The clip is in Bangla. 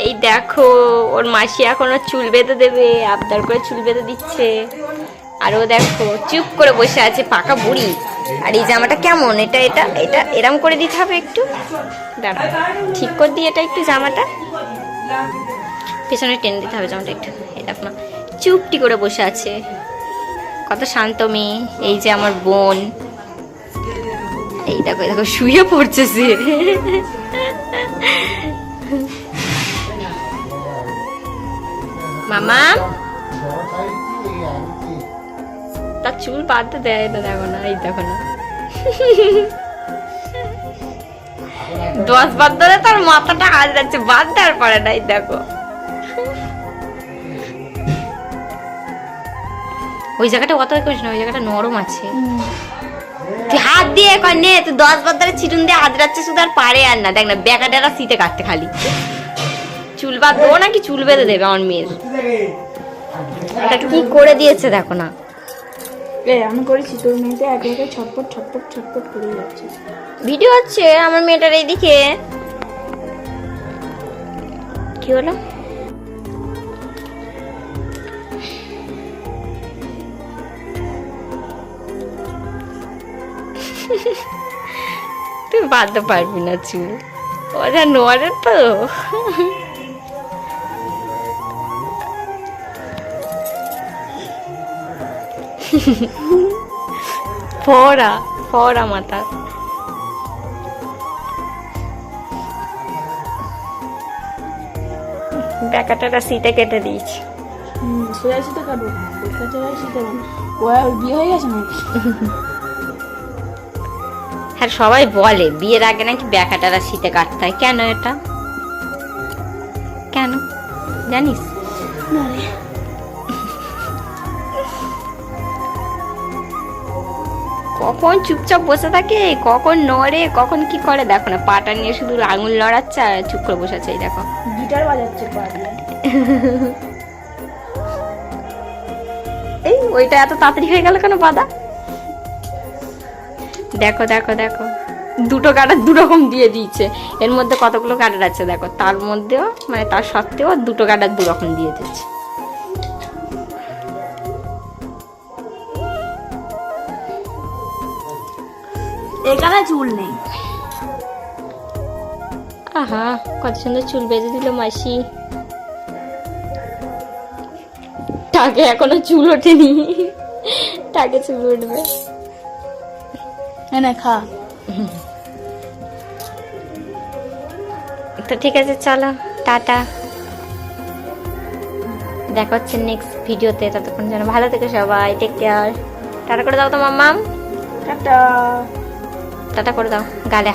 এই দেখো ওর মাসি এখন ওর চুল বেঁধে দেবে, আবদার করে চুল বেঁধে দিচ্ছে। আর ও দেখো চুপ করে বসে আছে, পাকা বুড়ি। আর এই জামাটা কেমন, এটা এটা এটা এরম করে দিতে হবে একটু, দাঁড়া ঠিক করে দিই এটা একটু, জামাটা পেছনে টেনে দিতে হবে জামাটা একটু। এই দেখো না চুপটি করে বসে আছে, কত শান্ত মেয়ে। এই যে আমার বোন, এই দেখো এই দেখো শুয়ে পড়ছে সে। মামা তার চুল বাঁধতে দেয় না, দেখো না এই দেখো না। 10 বার ধরে তার মাথাটা হাত যাচ্ছে, বাঁধতে আর পারে না। এই দেখো ওই জায়গাটা অত করিস না, ওই জায়গাটা নরম আছে। তুই হাত দিয়ে নে, তুই 10 বার ধরে ছিটুন দিয়ে হাত যাচ্ছে শুধু, আর পারে আর না। দেখ না বেকাটা শীতে কাটতে খালি চুল বাঁধবো নাকি চুল বেঁধে দেবে আমার মেয়ের। এটা কি করে দিয়েছে দেখো না। আমি করেছি, তোর মেয়েতে একে একে ছটপট ছটপট ছটপট করে যাচ্ছে। ভিডিও হচ্ছে আমার মেয়েটার এইদিকে। কি হলো? তুই বাঁধতে পারবি না চুল, ওরা নোয়ারে তো। ফোড়া ফোড়া মাথা। ব্যাকাটাটা শীতে কেটে দিয়েছি। সোজা শীতে কাটবো, বেকার শীতে ও বিয়ে হয়ে গেছে নাকি? হ্যাঁ সবাই বলে বিয়ের আগে নাকি ব্যাকাটারা শীতে কাটতে হয়, কেন এটা কেন জানিস? কখন চুপচাপ বসে থাকে, কখন নড়ে, কখন কি করে দেখো না। পাটা নিয়ে শুধু আঙুল লড়াচ্ছে আর চুপ করে বসে আছে। এই দেখো গিটার বাজাচ্ছে পা দিয়ে। এই ওইটা এত তাড়াতাড়ি হয়ে গেল কেন বাদা? দেখো দেখো দেখো দুটো কাটার দু রকম দিয়ে দিয়েছে। এর মধ্যে কতগুলো কাটার আছে দেখো, তার মধ্যেও মানে তার সত্ত্বেও দুটো কাটার দু রকম দিয়ে দিচ্ছে। এখানে চুল নেই। আহা কত সুন্দর চুল বেঁধে দিল মাসি। টাকে এখনো চুল ওঠেনি, টাকে চুল উঠবে। এনে খা। তো ঠিক আছে চলো টাটা, দেখা হচ্ছে নেক্সট ভিডিওতে। ততক্ষণ যেন ভালো থেকো সবাই, টেক কেয়ার। টাটা করে দাও তো মাম্মাম, টাটা। টাটা করে দাও, গালে